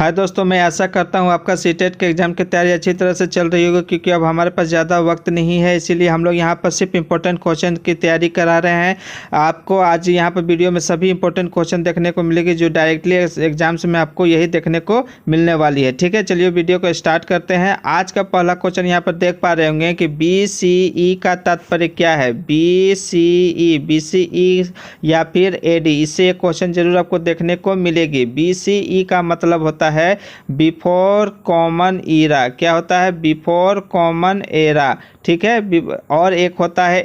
हाय दोस्तों, मैं आशा करता हूँ आपका सीटेट के एग्ज़ाम की तैयारी अच्छी तरह से चल रही होगी, क्योंकि अब हमारे पास ज़्यादा वक्त नहीं है। इसीलिए हम लोग यहाँ पर सिर्फ इंपॉर्टेंट क्वेश्चन की तैयारी करा रहे हैं। आपको आज यहाँ पर वीडियो में सभी इंपॉर्टेंट क्वेश्चन देखने को मिलेगी, जो डायरेक्टली एग्जाम्स में आपको यही देखने को मिलने वाली है। ठीक है, चलिए वीडियो को स्टार्ट करते हैं। आज का पहला क्वेश्चन यहाँ पर देख पा रहे होंगे कि BCE का तात्पर्य क्या है। BCE या फिर AD, इससे एक क्वेश्चन जरूर आपको देखने को मिलेगी। BCE का मतलब होता है बिफोर कॉमन ईरा। क्या होता है? Before common era. ठीक है, और एक होता है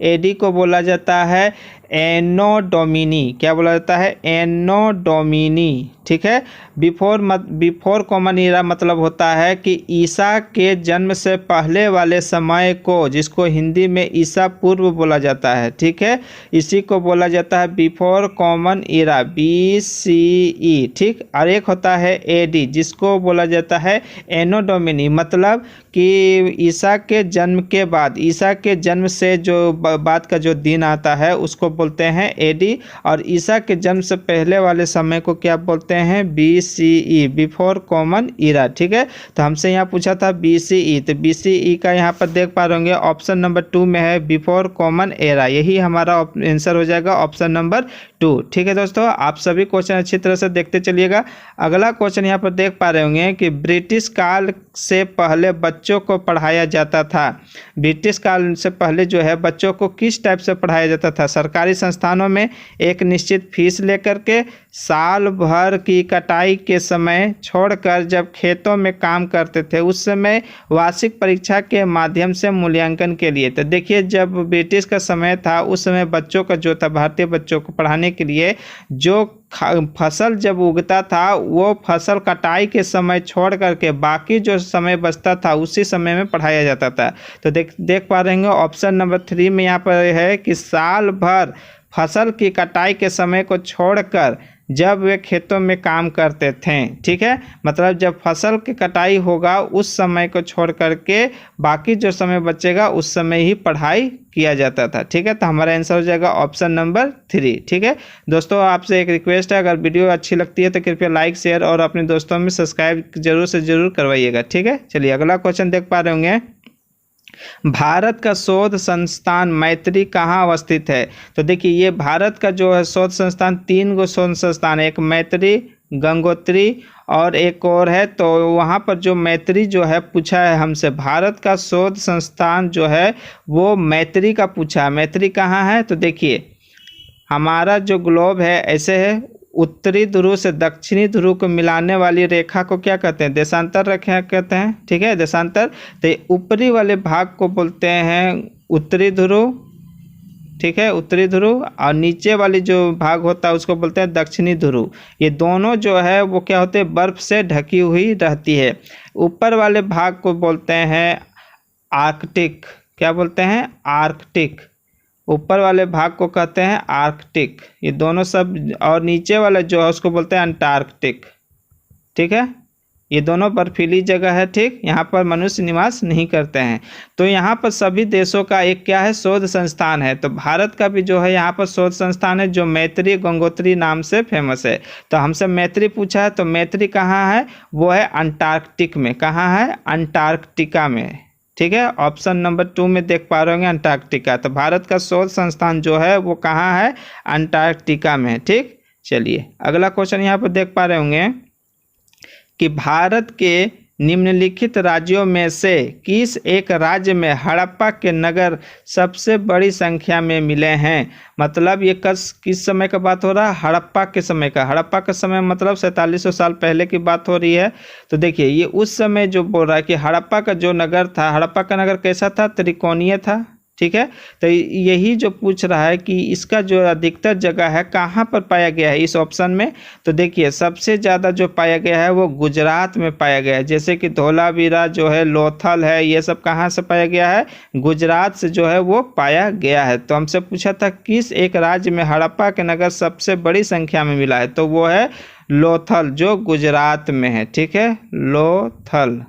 AD को बोला जाता है एनो डोमिनी। क्या बोला जाता है? एनो डोमिनी। ठीक है, बिफोर कॉमन ईरा मतलब होता है कि ईसा के जन्म से पहले वाले समय को, जिसको हिंदी में ईसा पूर्व बोला जाता है। ठीक है, इसी को बोला जाता है बिफोर कॉमन ईरा, BCE। ठीक, और एक होता है AD, जिसको बोला जाता है एनो डोमिनी, मतलब कि ईसा के जन्म के बाद, ईसा के जन्म से जो बाद का जो दिन आता है उसको बोलते हैं AD, और ईसा के जन्म से पहले वाले समय को क्या बोलते हैं? BCE, before common era. ठीक है, तो हमसे यहाँ पूछा था BCE, तो BCE का यहाँ पर देख पा रहे होंगे ऑप्शन नंबर 2 में है बिफोर कॉमन एरा। यही हमारा आंसर हो जाएगा, ऑप्शन नंबर 2। ठीक है दोस्तों, आप सभी क्वेश्चन अच्छी तरह से देखते चलिएगा। अगला क्वेश्चन यहाँ पर देख पा रहे होंगे कि ब्रिटिश काल से पहले बच्चों को पढ़ाया जाता था। ब्रिटिश काल से पहले जो है बच्चों को किस टाइप से पढ़ाया जाता था? सरकारी संस्थानों में एक निश्चित फीस लेकर के, साल भर की कटाई के समय छोड़कर जब खेतों में काम करते थे, उस समय वार्षिक परीक्षा के माध्यम से मूल्यांकन के लिए। तो देखिए, जब ब्रिटिश का समय था उस समय बच्चों का जो था, भारतीय बच्चों को पढ़ाने के लिए जो फसल जब उगता था, वो फसल कटाई के समय छोड़ करके बाकी जो समय बचता था उसी समय में पढ़ाया जाता था। तो देख पा रहे हैं ऑप्शन नंबर 3 में यहाँ पर है कि साल भर फसल की कटाई के समय को छोड़कर जब वे खेतों में काम करते थे। ठीक है, मतलब जब फसल की कटाई होगा उस समय को छोड़ करके बाकी जो समय बचेगा उस समय ही पढ़ाई किया जाता था। ठीक है, तो हमारा आंसर हो जाएगा ऑप्शन नंबर 3। ठीक है दोस्तों, आपसे एक रिक्वेस्ट है, अगर वीडियो अच्छी लगती है तो कृपया लाइक, शेयर और अपने दोस्तों में सब्सक्राइब जरूर से जरूर करवाइएगा। ठीक है, चलिए अगला क्वेश्चन देख पा रहे होंगे। भारत का शोध संस्थान मैत्री कहाँ अवस्थित है? तो देखिए, ये भारत का जो है शोध संस्थान, 3 गो शोध संस्थान है, एक मैत्री, गंगोत्री और एक और है। तो वहाँ पर जो मैत्री जो है पूछा है हमसे, भारत का शोध संस्थान जो है वो मैत्री का पूछा है। मैत्री कहाँ है? तो देखिए, हमारा जो ग्लोब है ऐसे है, उत्तरी ध्रुव से दक्षिणी ध्रुव को मिलाने वाली रेखा को क्या कहते हैं? देशांतर रेखा कहते हैं। ठीक है, देशांतर। तो ऊपरी वाले भाग को बोलते हैं उत्तरी ध्रुव। ठीक है, उत्तरी ध्रुव, और नीचे वाली जो भाग होता है उसको बोलते हैं दक्षिणी ध्रुव। ये दोनों जो है वो क्या होते हैं? बर्फ से ढकी हुई रहती है। ऊपर वाले भाग को बोलते हैं आर्कटिक। क्या बोलते हैं? आर्कटिक। ऊपर वाले भाग को कहते हैं आर्कटिक, ये दोनों सब, और नीचे वाला जो है उसको बोलते हैं अंटार्कटिक। ठीक है, ये दोनों बर्फीली जगह है। ठीक, यहाँ पर मनुष्य निवास नहीं करते हैं। तो यहाँ पर सभी देशों का एक क्या है? शोध संस्थान है। तो भारत का भी जो है यहाँ पर शोध संस्थान है, जो मैत्री गंगोत्री नाम से फेमस है। तो हमसे मैत्री पूछा है, तो मैत्री कहाँ है? वो है अंटार्कटिक में। कहाँ है? अंटार्कटिका में। ठीक है, ऑप्शन नंबर 2 में देख पा रहे होंगे अंटार्कटिका। तो भारत का शोध संस्थान जो है वो कहाँ है? अंटार्कटिका में। ठीक, चलिए अगला क्वेश्चन यहाँ पर देख पा रहे होंगे कि भारत के निम्नलिखित राज्यों में से किस एक राज्य में हड़प्पा के नगर सबसे बड़ी संख्या में मिले हैं? मतलब ये किस समय का बात हो रहा है? हड़प्पा के समय का। हड़प्पा का समय मतलब 4700 साल पहले की बात हो रही है। तो देखिए, ये उस समय जो बोल रहा है कि हड़प्पा का जो नगर था, हड़प्पा का नगर कैसा था? त्रिकोणीय था। ठीक है, तो यही जो पूछ रहा है कि इसका जो अधिकतर जगह है कहाँ पर पाया गया है इस ऑप्शन में। तो देखिए, सबसे ज़्यादा जो पाया गया है वो गुजरात में पाया गया है। जैसे कि धोलावीरा जो है, लोथल है, ये सब कहाँ से पाया गया है? गुजरात से जो है वो पाया गया है। तो हमसे पूछा था किस एक राज्य में हड़प्पा के नगर सबसे बड़ी संख्या में मिला है, तो वो है लोथल, जो गुजरात में है। ठीक है, लोथल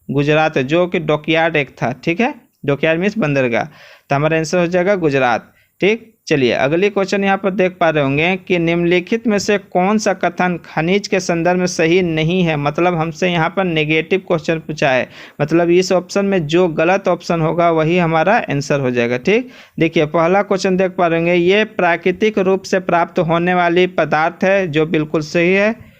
गुजरात है, जो कि डॉकयार्ड एक था। ठीक है, डॉकयार्ड मीन्स बंदरगाह। तो हमारा आंसर हो जाएगा गुजरात। ठीक, चलिए अगली क्वेश्चन यहाँ पर देख पा रहे होंगे कि निम्नलिखित में से कौन सा कथन खनिज के संदर्भ में सही नहीं है। मतलब हमसे यहाँ पर नेगेटिव क्वेश्चन पूछा है, मतलब इस ऑप्शन में जो गलत ऑप्शन होगा वही हमारा आंसर हो जाएगा। ठीक, देखिए पहला क्वेश्चन देख पा रहे होंगे, ये प्राकृतिक रूप से प्राप्त होने वाली पदार्थ है, जो बिल्कुल सही है।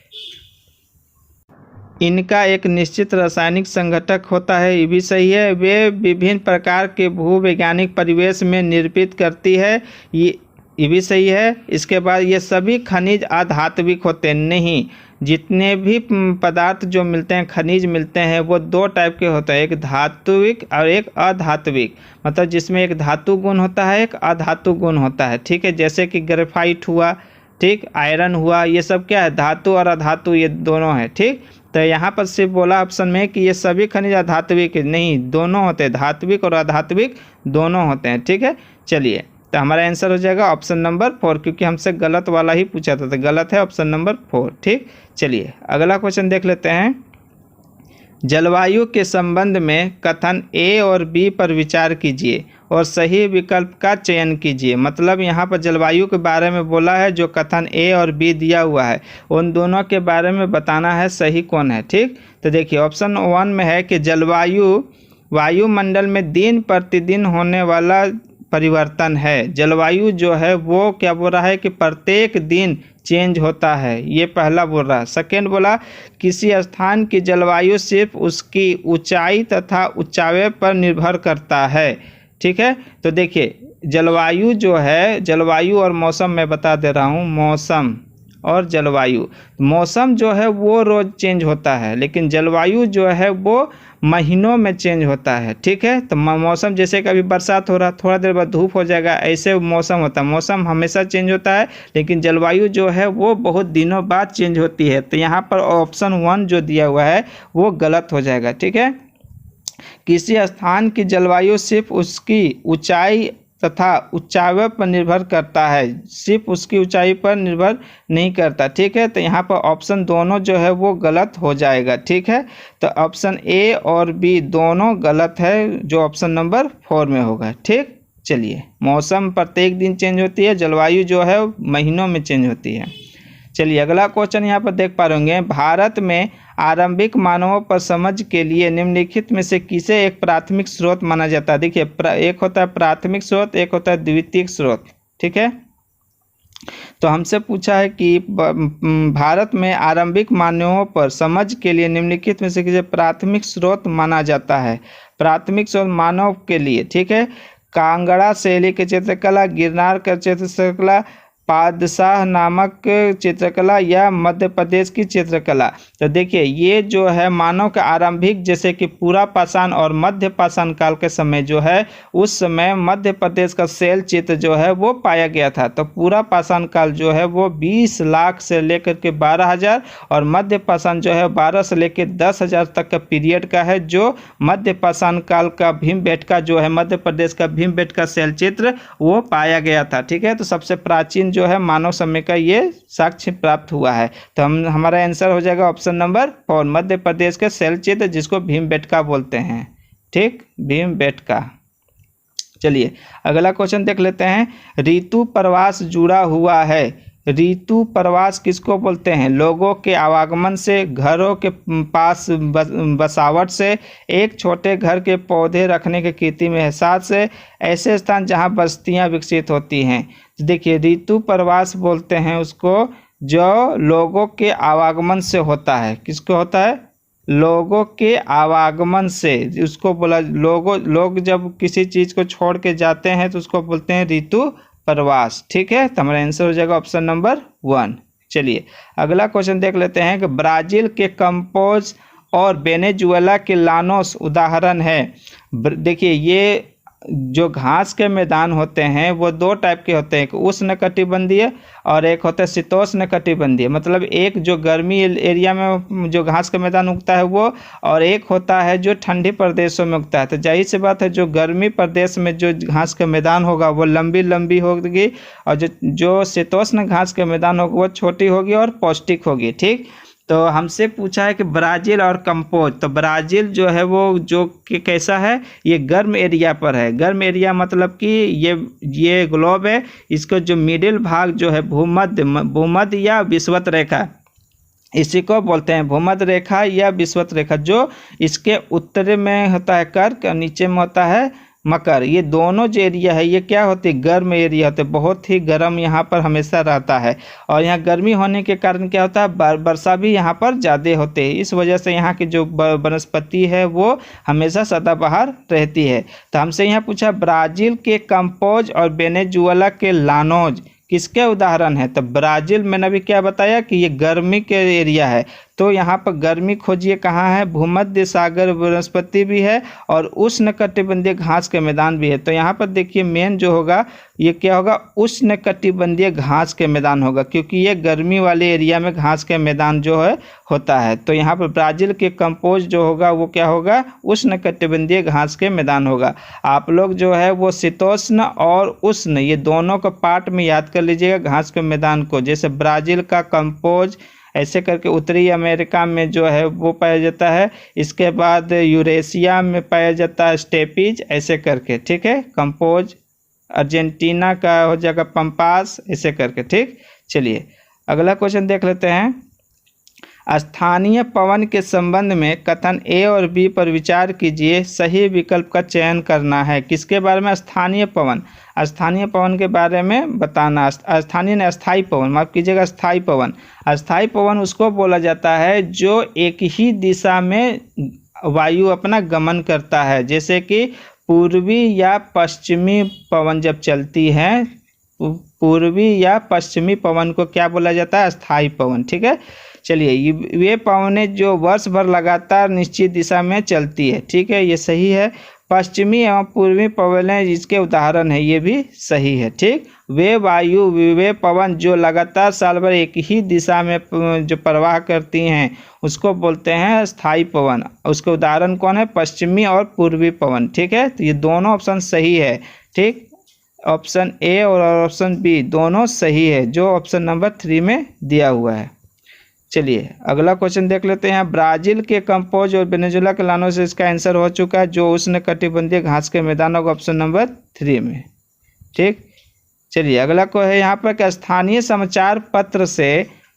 इनका एक निश्चित रासायनिक संघटक होता है, ये भी सही है। वे विभिन्न प्रकार के भूवैज्ञानिक परिवेश में निरूपित करती है, ये भी सही है। इसके बाद ये सभी खनिज अधात्विक होते हैं, नहीं, जितने भी पदार्थ जो मिलते हैं, खनिज मिलते हैं, वो दो टाइप के होते हैं, एक धात्विक और एक अधात्विक। मतलब जिसमें एक धातु गुण होता है, एक अधातु गुण होता है। ठीक है, जैसे कि ग्रेफाइट हुआ, ठीक, आयरन हुआ, ये सब क्या है, धातु और अधातु ये दोनों है। ठीक, तो यहाँ पर सिर्फ बोला ऑप्शन में कि ये सभी खनिज अधात्विक नहीं, दोनों होते हैं, धात्विक और अधात्विक दोनों होते हैं। ठीक है, चलिए तो हमारा आंसर हो जाएगा ऑप्शन नंबर 4, क्योंकि हमसे गलत वाला ही पूछा था, तो गलत है ऑप्शन नंबर 4। ठीक, चलिए अगला क्वेश्चन देख लेते हैं। जलवायु के संबंध में कथन ए और बी पर विचार कीजिए और सही विकल्प का चयन कीजिए। मतलब यहाँ पर जलवायु के बारे में बोला है, जो कथन ए और बी दिया हुआ है उन दोनों के बारे में बताना है सही कौन है। ठीक, तो देखिए ऑप्शन 1 में है कि जलवायु वायुमंडल में दिन प्रतिदिन होने वाला परिवर्तन है। जलवायु जो है वो क्या बोल रहा है कि प्रत्येक दिन चेंज होता है, ये पहला बोल रहा है। सेकेंड बोला किसी स्थान की जलवायु सिर्फ उसकी ऊंचाई तथा ऊंचाई पर निर्भर करता है। ठीक है, तो देखिए जलवायु जो है, जलवायु और मौसम मैं बता दे रहा हूँ, मौसम और जलवायु, मौसम जो है वो रोज़ चेंज होता है, लेकिन जलवायु जो है वो महीनों में चेंज होता है। ठीक है, तो मौसम जैसे कभी बरसात हो रहा, थोड़ा देर बाद धूप हो जाएगा, ऐसे मौसम होता है। मौसम हमेशा चेंज होता है, लेकिन जलवायु जो है वो बहुत दिनों बाद चेंज होती है। तो यहाँ पर ऑप्शन 1 जो दिया हुआ है वो गलत हो जाएगा। ठीक है, किसी स्थान की जलवायु सिर्फ उसकी ऊंचाई तथा ऊंचाई पर निर्भर करता है, सिर्फ उसकी ऊंचाई पर निर्भर नहीं करता। ठीक है, तो यहाँ पर ऑप्शन दोनों जो है वो गलत हो जाएगा। ठीक है, तो ऑप्शन ए और बी दोनों गलत है, जो ऑप्शन नंबर 4 में होगा। ठीक, चलिए मौसम प्रत्येक दिन चेंज होती है, जलवायु जो है महीनों में चेंज होती है। चलिए अगला क्वेश्चन यहाँ पर देख पा रहे होंगे, भारत में आरंभिक मानवों पर समझ के लिए निम्नलिखित में से किसे एक प्राथमिक स्रोत माना जाता है। देखिए एक होता है प्राथमिक स्रोत, एक होता है द्वितीयक स्रोत। ठीक है, तो हमसे पूछा है कि भारत में आरंभिक मानवों पर समझ के लिए निम्नलिखित में से किसे प्राथमिक स्रोत माना जाता है। प्राथमिक स्रोत मानव के लिए, ठीक है, कांगड़ा शैली की चित्रकला, गिरनार का चित्रकला, पादशाह नामक चित्रकला या मध्य प्रदेश की चित्रकला। तो देखिए ये जो है मानव के आरंभिक, जैसे कि पूरा पाषाण और मध्य पाषाण काल के समय जो है, उस समय मध्य प्रदेश का शैल चित्र जो है वो पाया गया था। तो पूरा पाषाण काल जो है वो 20 लाख से लेकर के 12,000 और मध्य पाषाण जो है 12 से लेकर 10,000 तक का पीरियड का है, जो मध्य पाषाण काल का भीमबेटका जो है, मध्य प्रदेश का भीमबेटका शैल चित्र वो पाया गया था। ठीक है, तो सबसे प्राचीन जो है मानव समय का ये साक्ष्य प्राप्त हुआ है। तो हमारा आंसर हो जाएगा ऑप्शन नंबर 4, मध्य प्रदेश के शैल चित्र जिसको भीमबेटका बोलते हैं। ठीक, भीमबेटका। चलिए अगला क्वेश्चन देख लेते हैं, ऋतु प्रवास जुड़ा हुआ है। ऋतु प्रवास किसको बोलते हैं? लोगों के आवागमन से, घरों के पास बसावट से, एक छोटे घर के पौधे रखने के कृत्रिम एहसास से, ऐसे स्थान जहां बस्तियां विकसित होती हैं। तो देखिए ऋतु प्रवास बोलते हैं उसको जो लोगों के आवागमन से होता है। किसको होता है? लोगों के आवागमन से, उसको बोला लोग जब किसी चीज़ को छोड़ के जाते हैं तो उसको बोलते हैं ऋतु प्रवास। ठीक है, तो हमारा आंसर हो जाएगा ऑप्शन नंबर 1। चलिए अगला क्वेश्चन देख लेते हैं कि ब्राज़ील के कंपोज और वेनेजुएला के लानोस उदाहरण है। देखिए ये जो घास के मैदान होते हैं वो दो टाइप के होते हैं, एक उष्णकटिबंधीय और एक होता है शीतोष्णकटिबंधीय। मतलब एक जो गर्मी एरिया में जो घास का मैदान उगता है वो, और एक होता है जो ठंडी प्रदेशों में उगता है। तो जाहिर सी बात है जो गर्मी प्रदेश में जो घास का मैदान होगा वो लंबी लंबी होगी, और जो शीतोष्ण घास का मैदान होगा वो छोटी होगी और पौष्टिक होगी। ठीक, तो हमसे पूछा है कि ब्राज़ील और कंपोज। तो ब्राज़ील जो है वो जो कि कैसा है, ये गर्म एरिया पर है। गर्म एरिया मतलब कि ये ग्लोब है, इसको जो मिडिल भाग जो है भूमध्य या विषुवत रेखा, इसी को बोलते हैं भूमध्य रेखा या विषुवत रेखा। जो इसके उत्तर में होता है कर्क और नीचे में होता है मकर। ये दोनों जो एरिया है ये क्या होते हैं, गर्म एरिया होते हैं, बहुत ही गर्म यहाँ पर हमेशा रहता है। और यहाँ गर्मी होने के कारण क्या होता है, वर्षा भी यहाँ पर ज़्यादा होते हैं। इस वजह से यहाँ की जो वनस्पति है वो हमेशा सदाबहार रहती है। तो हमसे यहाँ पूछा ब्राज़ील के कंपोज और वेनेजुएला के लानोज किसके उदाहरण है। तो ब्राज़ील मैंने अभी क्या बताया कि ये गर्मी के एरिया है, तो यहाँ पर गर्मी खोजिए कहाँ है, भूमध्य सागर वनस्पति भी है और उष्णकटिबंधीय घास के मैदान भी है। तो यहाँ पर देखिए मेन जो होगा ये क्या होगा, उष्णकटिबंधीय घास के मैदान होगा, क्योंकि ये गर्मी वाले एरिया में घास के मैदान जो है होता है। तो यहाँ पर ब्राज़ील के कंपोज जो होगा वो क्या होगा, उष्णकटिबंधीय घास के मैदान होगा। आप लोग जो है वो शीतोष्ण और उष्ण ये दोनों को पार्ट में याद कर लीजिएगा घास के मैदान को। जैसे ब्राज़ील का कंपोज ऐसे करके उत्तरी अमेरिका में जो है वो पाया जाता है, इसके बाद यूरेशिया में पाया जाता है स्टेपीज ऐसे करके, ठीक है। कंपोज अर्जेंटीना का हो जाएगा पंपास ऐसे करके, ठीक। चलिए अगला क्वेश्चन देख लेते हैं। स्थानीय पवन के संबंध में कथन ए और बी पर विचार कीजिए, सही विकल्प का चयन करना है। किसके बारे में, स्थानीय पवन। स्थानीय पवन के बारे में बताना। स्थानीय ने अस्थाई पवन, माफ कीजिएगा अस्थाई पवन। अस्थाई पवन उसको बोला जाता है जो एक ही दिशा में वायु अपना गमन करता है। जैसे कि पूर्वी या पश्चिमी पवन जब चलती है, पूर्वी या पश्चिमी पवन को क्या बोला जाता है, अस्थाई पवन, ठीक है। चलिए वे पवनें जो वर्ष भर लगातार निश्चित दिशा में चलती है, ठीक है, ये सही है। पश्चिमी एवं पूर्वी पवनें जिसके उदाहरण है ये भी सही है, ठीक। वे पवन जो लगातार साल भर एक ही दिशा में जो प्रवाह करती हैं उसको बोलते हैं स्थायी पवन। उसके उदाहरण कौन है, पश्चिमी और पूर्वी पवन, ठीक है। तो ये दोनों ऑप्शन सही है, ठीक। ऑप्शन ए और ऑप्शन बी दोनों सही है जो ऑप्शन नंबर 3 में दिया हुआ है। चलिए अगला क्वेश्चन देख लेते हैं। ब्राज़ील के कंपोज और वेनेजुएला के लानोज से इसका आंसर हो चुका है, जो उष्णकटिबंधीय घास के मैदानों का ऑप्शन नंबर 3 में, ठीक। चलिए अगला को है यहाँ पर कि स्थानीय समाचार पत्र से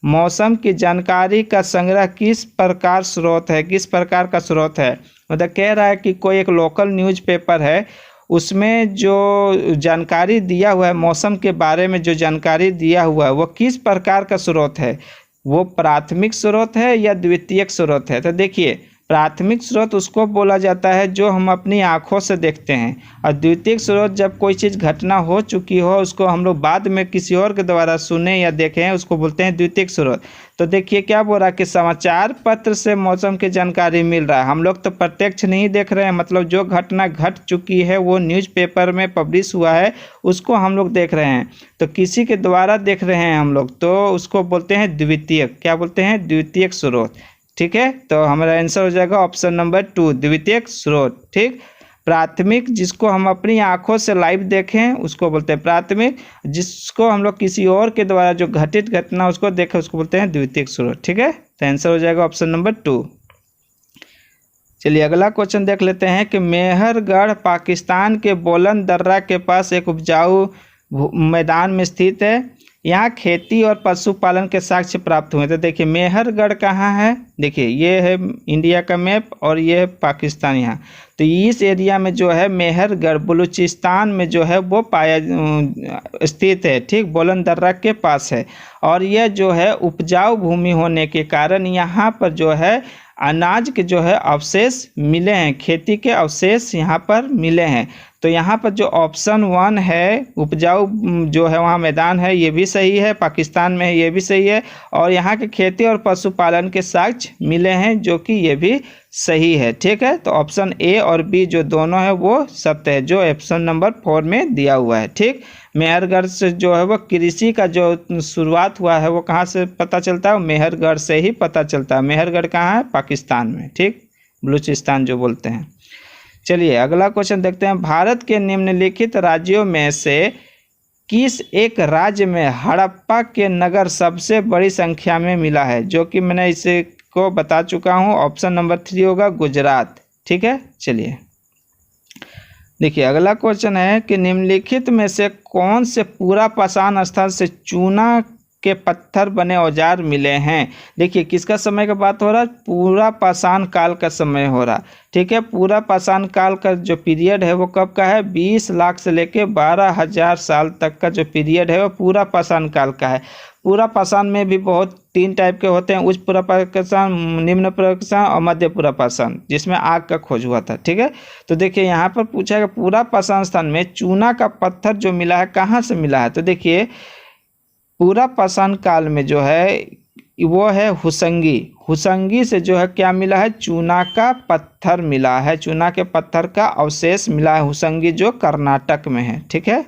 मौसम की जानकारी का संग्रह किस प्रकार स्रोत है, किस प्रकार का स्रोत है। मतलब कह रहा है कि कोई एक लोकल न्यूज़पेपर है, उसमें जो जानकारी दिया हुआ है मौसम के बारे में, जो जानकारी दिया हुआ है वो किस प्रकार का स्रोत है, वो प्राथमिक स्रोत है या द्वितीयक स्रोत है। तो देखिए प्राथमिक स्रोत उसको बोला जाता है जो हम अपनी आँखों से देखते हैं, और द्वितीयक स्रोत जब कोई चीज़ घटना हो चुकी हो उसको हम लोग बाद में किसी और के द्वारा सुने या देखें उसको बोलते हैं द्वितीयक स्रोत। तो देखिए क्या बोल रहा है कि समाचार पत्र से मौसम की जानकारी मिल रहा है। हम लोग तो प्रत्यक्ष नहीं देख रहे हैं, मतलब जो घटना घट चुकी है वो न्यूज़पेपर में पब्लिश हुआ है उसको हम लोग देख रहे हैं, तो किसी के द्वारा देख रहे हैं हम लोग, तो उसको बोलते हैं द्वितीयक। क्या बोलते हैं, द्वितीयक स्रोत, ठीक है। तो हमारा आंसर हो जाएगा ऑप्शन नंबर 2 द्वितीयक स्रोत, ठीक। प्राथमिक जिसको हम अपनी आंखों से लाइव देखें उसको बोलते हैं प्राथमिक, जिसको हम लोग किसी और के द्वारा जो घटित घटना उसको देखें उसको बोलते हैं द्वितीयक स्रोत, ठीक है। तो आंसर हो जाएगा ऑप्शन नंबर 2। चलिए अगला क्वेश्चन देख लेते हैं कि मेहरगढ़ पाकिस्तान के बोलन दर्रा के पास एक उपजाऊ मैदान में स्थित है, यहाँ खेती और पशुपालन के साक्ष्य प्राप्त हुए। तो देखिए मेहरगढ़ कहाँ है, देखिए ये है इंडिया का मैप और ये है पाकिस्तान यहाँ। तो इस एरिया में जो है मेहरगढ़ बलूचिस्तान में जो है वो पाया स्थित है, ठीक, बोलन दर्रा के पास है। और यह जो है उपजाऊ भूमि होने के कारण यहाँ पर जो है अनाज के जो है अवशेष मिले हैं, खेती के अवशेष यहाँ पर मिले हैं। तो यहाँ पर जो ऑप्शन 1 है उपजाऊ जो है वहाँ मैदान है ये भी सही है, पाकिस्तान में है ये भी सही है, और यहाँ के खेती और पशुपालन के साक्ष्य मिले हैं जो कि ये भी सही है, ठीक है। तो ऑप्शन ए और बी जो दोनों है वो सत्य है जो ऑप्शन नंबर 4 में दिया हुआ है, ठीक। मेहरगढ़ से जो है वो कृषि का जो शुरुआत हुआ है वो कहाँ से पता चलता है, मेहरगढ़ से ही पता चलता है। मेहरगढ़ कहाँ है, पाकिस्तान में, ठीक, बलूचिस्तान जो बोलते हैं। चलिए अगला क्वेश्चन देखते हैं। भारत के निम्नलिखित राज्यों में से किस एक राज्य में हड़प्पा के नगर सबसे बड़ी संख्या में मिला है? जो कि मैंने इसे को बता चुका हूँ। ऑप्शन नंबर 3 होगा गुजरात। ठीक है, चलिए देखिए अगला क्वेश्चन है कि निम्नलिखित में से कौन से पूरा पाषाण स्थल से चूना के पत्थर बने औजार मिले हैं? देखिए किसका समय का बात हो रहा है? पूरा पाषाण काल का समय हो रहा। ठीक है, पूरा पाषाण काल का जो पीरियड है वो कब का है? 20 लाख से लेके 12,000 साल तक का जो पीरियड है वो पूरा पाषाण काल का है। पूरा पाषाण में भी बहुत 3 टाइप के होते हैं, उच्च पूरा पाषाण, निम्न पूरा पाषाण और मध्य पूरा पाषाण, जिसमें आग का खोज हुआ था। ठीक है, तो देखिए यहाँ पर पूछा है पूरा पाषाण स्थान में चूना का पत्थर जो मिला है कहाँ से मिला है? तो देखिए पूरा पाषाण काल में जो है वो है हुसंगी। हुसंगी से जो है क्या मिला है? चूना का पत्थर मिला है, चूना के पत्थर का अवशेष मिला है। हुसंगी जो कर्नाटक में है। ठीक है,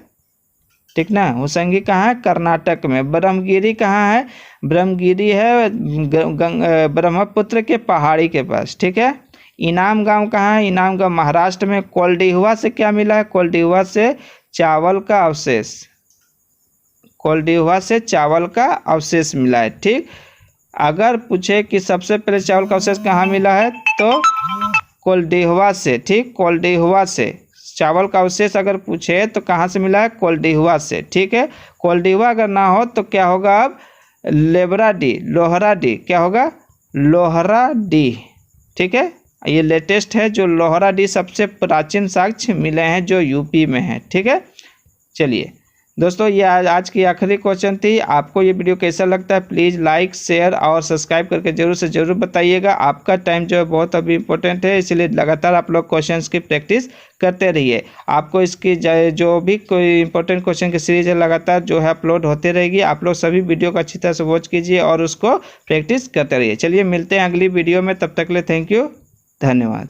ठीक ना। हुसंगी कहाँ है? कर्नाटक में। ब्रह्मगिरी कहाँ है? ब्रह्मगिरी है ब्रह्मपुत्र के पहाड़ी के पास। ठीक है, इनाम गांव कहाँ है? इनाम गांव महाराष्ट्र में। कोल्डिहुआ से क्या मिला है? कोल्डिहुआ से चावल का अवशेष, कोल्डिहुआ से चावल का अवशेष मिला है। ठीक, अगर पूछे कि सबसे पहले चावल का अवशेष कहाँ मिला है तो कोल्डिहुआ से। ठीक, कोल्डिहुआ से चावल का अवशेष अगर पूछे तो कहाँ से मिला है? कोल्डिहुआ से। ठीक है, कोल्डिहुआ अगर ना हो तो क्या होगा? अब लेबराडी, लोहराडी, क्या होगा? लोहराडी। ठीक है, ये लेटेस्ट है जो लोहराडी सबसे प्राचीन साक्ष्य मिले हैं जो यूपी में है। ठीक है, चलिए दोस्तों ये आज की आखिरी क्वेश्चन थी। आपको ये वीडियो कैसा लगता है प्लीज़ लाइक शेयर और सब्सक्राइब करके जरूर से ज़रूर बताइएगा। आपका टाइम जो है बहुत अभी इम्पोर्टेंट है, इसलिए लगातार आप लोग क्वेश्चंस की प्रैक्टिस करते रहिए। आपको इसकी जो भी कोई इंपॉर्टेंट क्वेश्चन की सीरीज है लगातार जो है अपलोड होते रहेगी। आप लोग सभी वीडियो को अच्छी तरह से वॉच कीजिए और उसको प्रैक्टिस करते रहिए। चलिए मिलते हैं अगली वीडियो में, तब तक के लिए थैंक यू, धन्यवाद।